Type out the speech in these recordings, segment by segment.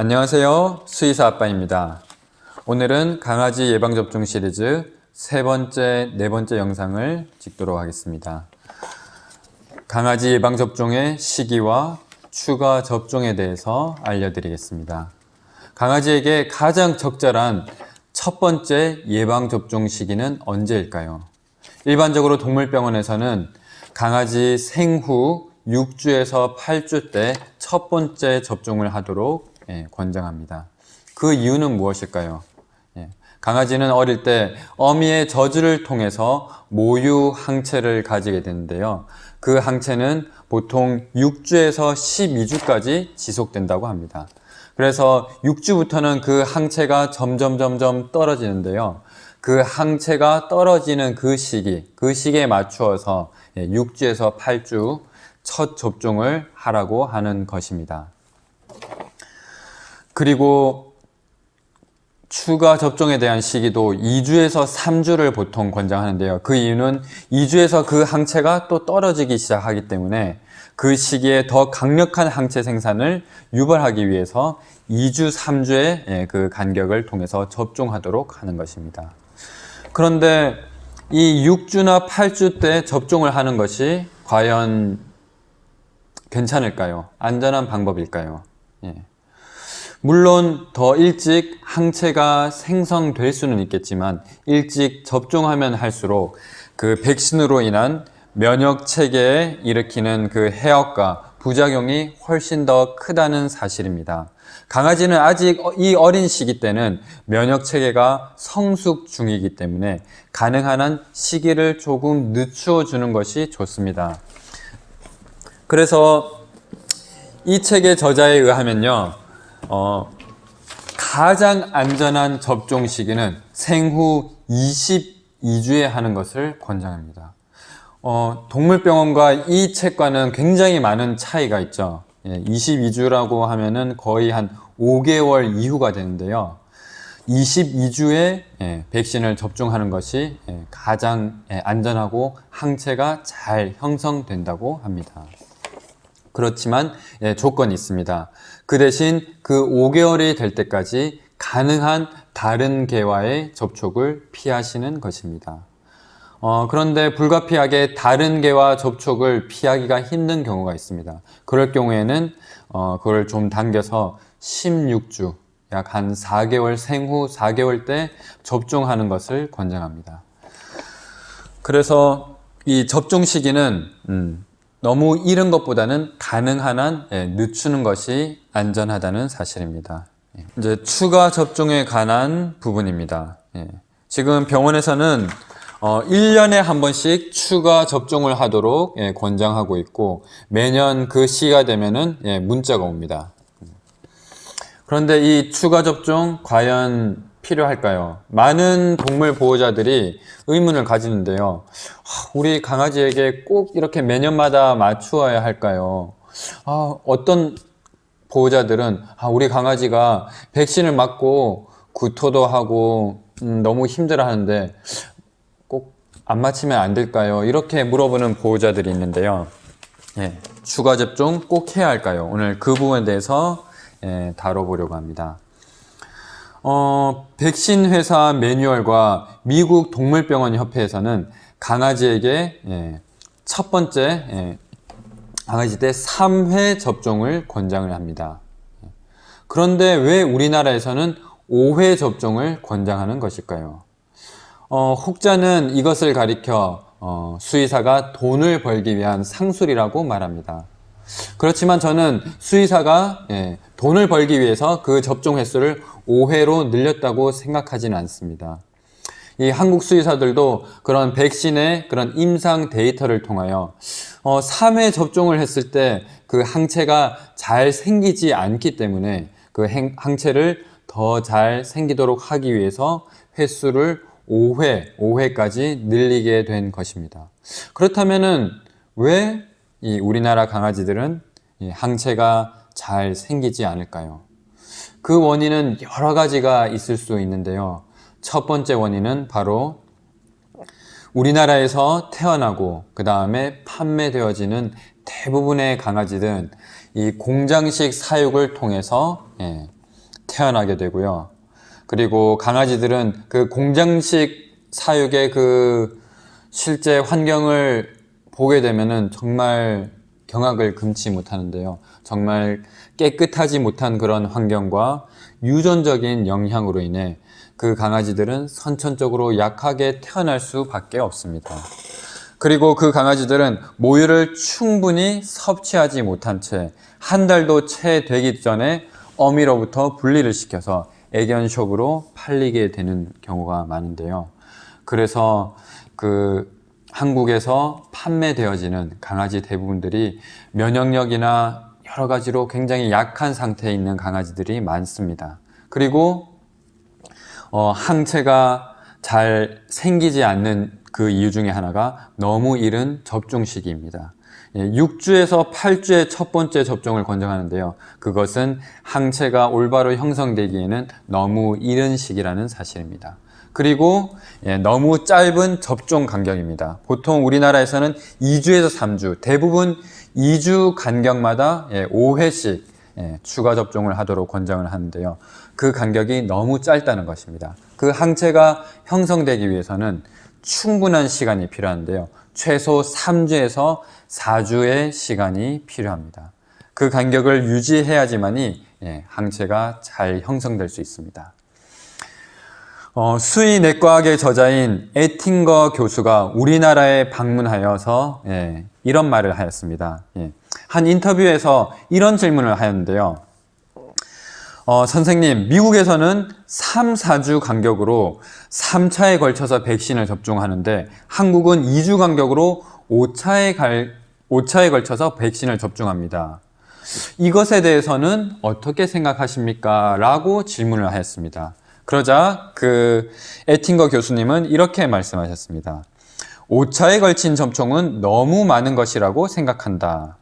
안녕하세요. 수의사 아빠입니다. 오늘은 강아지 예방접종 시리즈 세 번째, 네 번째 영상을 찍도록 하겠습니다. 강아지 예방접종의 시기와 추가 접종에 대해서 알려드리겠습니다. 강아지에게 가장 적절한 첫 번째 예방접종 시기는 언제일까요? 일반적으로 동물병원에서는 강아지 생후 6주에서 8주 때 첫 번째 접종을 하도록 권장합니다. 그 이유는 무엇일까요? 강아지는 어릴 때 어미의 젖을 통해서 모유 항체를 가지게 되는데요. 그 항체는 보통 6주에서 12주까지 지속된다고 합니다. 그래서 6주부터는 그 항체가 점점 떨어지는데요. 그 항체가 떨어지는 그 시기에 맞추어서 6주에서 8주 첫 접종을 하라고 하는 것입니다. 그리고 추가 접종에 대한 시기도 2주에서 3주를 보통 권장하는데요. 그 이유는 2주에서 그 항체가 또 떨어지기 시작하기 때문에 그 시기에 더 강력한 항체 생산을 유발하기 위해서 2주, 3주의 그 간격을 통해서 접종하도록 하는 것입니다. 그런데 이 6주나 8주 때 접종을 하는 것이 과연 괜찮을까요? 안전한 방법일까요? 물론 더 일찍 항체가 생성될 수는 있겠지만 일찍 접종하면 할수록 그 백신으로 인한 면역 체계에 일으키는 그 해악과 부작용이 훨씬 더 크다는 사실입니다. 강아지는 아직 이 어린 시기 때는 면역 체계가 성숙 중이기 때문에 가능한 한 시기를 조금 늦추어 주는 것이 좋습니다. 그래서 이 책의 저자에 의하면요, 가장 안전한 접종 시기는 생후 22주에 하는 것을 권장합니다. 동물병원과 이 책과는 굉장히 많은 차이가 있죠. 22주라고 하면은 거의 한 5개월 이후가 되는데요. 22주에 백신을 접종하는 것이 가장 안전하고 항체가 잘 형성된다고 합니다. 그렇지만 조건이 있습니다. 그 대신 그 5개월이 될 때까지 가능한 다른 개와의 접촉을 피하시는 것입니다. 그런데 불가피하게 다른 개와 접촉을 피하기가 힘든 경우가 있습니다. 그럴 경우에는 그걸 좀 당겨서 16주, 약 한 4개월, 생후 4개월 때 접종하는 것을 권장합니다. 그래서 이 접종 시기는 너무 이른 것보다는 가능한 한 늦추는 것이 안전하다는 사실입니다. 이제 추가 접종에 관한 부분입니다. 지금 병원에서는 1년에 한 번씩 추가 접종을 하도록 권장하고 있고 매년 그 시기가 되면은 문자가 옵니다. 그런데 이 추가 접종 과연 필요할까요? 많은 동물 보호자들이 의문을 가지는데요. 우리 강아지에게 꼭 이렇게 매년마다 맞추어야 할까요? 어떤 보호자들은 우리 강아지가 백신을 맞고 구토도 하고 너무 힘들어 하는데 꼭 안 맞히면 안 될까요? 이렇게 물어보는 보호자들이 있는데요. 추가 접종 꼭 해야 할까요? 오늘 그 부분에 대해서 다뤄보려고 합니다. 백신 회사 매뉴얼과 미국 동물병원 협회에서는 강아지에게 첫 번째 강아지 때 3회 접종을 권장을 합니다. 그런데 왜 우리나라에서는 5회 접종을 권장하는 것일까요? 혹자는 이것을 가리켜 수의사가 돈을 벌기 위한 상술이라고 말합니다. 그렇지만 저는 수의사가 돈을 벌기 위해서 그 접종 횟수를 5회로 늘렸다고 생각하지는 않습니다. 이 한국 수의사들도 그런 백신의 그런 임상 데이터를 통하여 3회 접종을 했을 때 그 항체가 잘 생기지 않기 때문에 그 항체를 더 잘 생기도록 하기 위해서 횟수를 5회까지 늘리게 된 것입니다. 그렇다면은 왜 이 우리나라 강아지들은 항체가 잘 생기지 않을까요? 그 원인은 여러 가지가 있을 수 있는데요. 첫 번째 원인은 바로 우리나라에서 태어나고 그 다음에 판매되어지는 대부분의 강아지들은 이 공장식 사육을 통해서 태어나게 되고요. 그리고 강아지들은 그 공장식 사육의 그 실제 환경을 보게 되면은 정말 경악을 금치 못하는데요. 정말 깨끗하지 못한 그런 환경과 유전적인 영향으로 인해 그 강아지들은 선천적으로 약하게 태어날 수밖에 없습니다. 그리고 그 강아지들은 모유를 충분히 섭취하지 못한 채 한 달도 채 되기 전에 어미로부터 분리를 시켜서 애견숍으로 팔리게 되는 경우가 많은데요. 그래서 그 한국에서 판매되어지는 강아지 대부분들이 면역력이나 여러 가지로 굉장히 약한 상태에 있는 강아지들이 많습니다. 그리고 항체가 잘 생기지 않는 그 이유 중에 하나가 너무 이른 접종 시기입니다. 6주에서 8주의 첫 번째 접종을 권장하는데요. 그것은 항체가 올바로 형성되기에는 너무 이른 시기라는 사실입니다. 그리고 너무 짧은 접종 간격입니다. 보통 우리나라에서는 2주에서 3주, 대부분 2주 간격마다 5회씩 추가 접종을 하도록 권장을 하는데요. 그 간격이 너무 짧다는 것입니다. 그 항체가 형성되기 위해서는 충분한 시간이 필요한데요. 최소 3주에서 4주의 시간이 필요합니다. 그 간격을 유지해야지만이 항체가 잘 형성될 수 있습니다. 수의 내과학의 저자인 에팅거 교수가 우리나라에 방문하여서 이런 말을 하였습니다. 한 인터뷰에서 이런 질문을 하였는데요. 선생님, 미국에서는 3, 4주 간격으로 3차에 걸쳐서 백신을 접종하는데 한국은 2주 간격으로 5차에 걸쳐서 백신을 접종합니다. 이것에 대해서는 어떻게 생각하십니까? 라고 질문을 하였습니다. 그러자 그 에팅거 교수님은 이렇게 말씀하셨습니다. 5차에 걸친 접종은 너무 많은 것이라고 생각한다.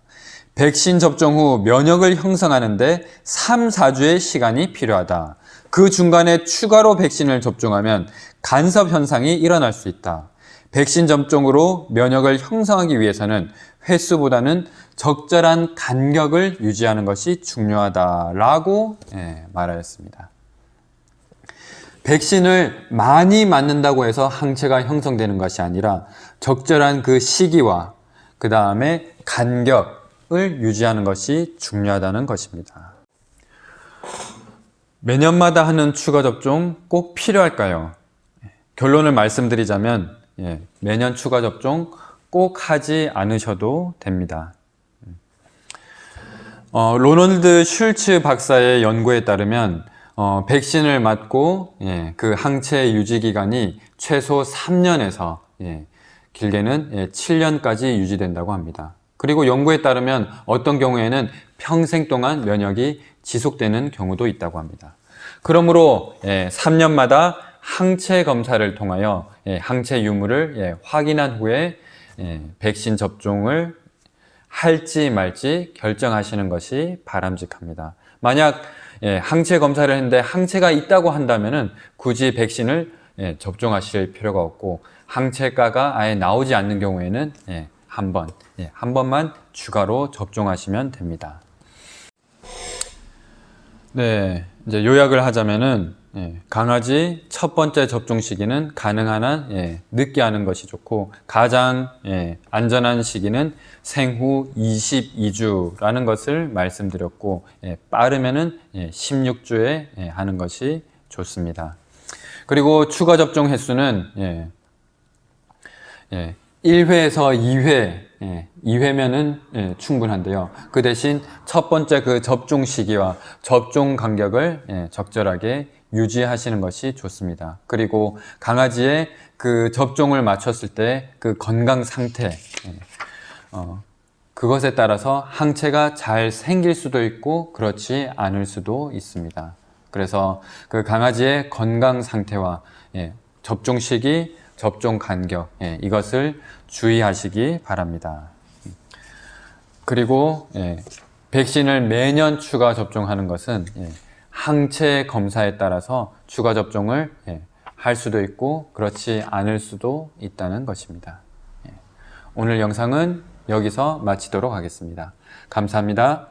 백신 접종 후 면역을 형성하는데 3, 4주의 시간이 필요하다. 그 중간에 추가로 백신을 접종하면 간섭 현상이 일어날 수 있다. 백신 접종으로 면역을 형성하기 위해서는 횟수보다는 적절한 간격을 유지하는 것이 중요하다라고 말하였습니다. 백신을 많이 맞는다고 해서 항체가 형성되는 것이 아니라 적절한 그 시기와 그 다음에 간격을 유지하는 것이 중요하다는 것입니다. 매년마다 하는 추가 접종 꼭 필요할까요? 결론을 말씀드리자면 매년 추가 접종 꼭 하지 않으셔도 됩니다. 로널드 슐츠 박사의 연구에 따르면 백신을 맞고 그 항체 유지 기간이 최소 3년에서 길게는 7년까지 유지된다고 합니다. 그리고 연구에 따르면 어떤 경우에는 평생 동안 면역이 지속되는 경우도 있다고 합니다. 그러므로 3년마다 항체 검사를 통하여 항체 유무를 확인한 후에 백신 접종을 할지 말지 결정하시는 것이 바람직합니다. 만약 항체 검사를 했는데 항체가 있다고 한다면 굳이 백신을 접종하실 필요가 없고, 항체가가 아예 나오지 않는 경우에는 한 번만 추가로 접종하시면 됩니다. 네, 이제 요약을 하자면은 강아지 첫 번째 접종 시기는 가능한 한 늦게 하는 것이 좋고, 가장 안전한 시기는 생후 22주라는 것을 말씀드렸고, 빠르면은 16주에 하는 것이 좋습니다. 그리고 추가 접종 횟수는 1회에서 2회면은 충분한데요. 그 대신 첫 번째 그 접종 시기와 접종 간격을 적절하게 유지하시는 것이 좋습니다. 그리고 강아지의 그 접종을 마쳤을 때 그 건강 상태, 그것에 따라서 항체가 잘 생길 수도 있고 그렇지 않을 수도 있습니다. 그래서 그 강아지의 건강 상태와 접종 시기, 접종 간격, 이것을 주의하시기 바랍니다. 그리고 백신을 매년 추가 접종하는 것은 항체 검사에 따라서 추가 접종을 할 수도 있고 그렇지 않을 수도 있다는 것입니다. 오늘 영상은 여기서 마치도록 하겠습니다. 감사합니다.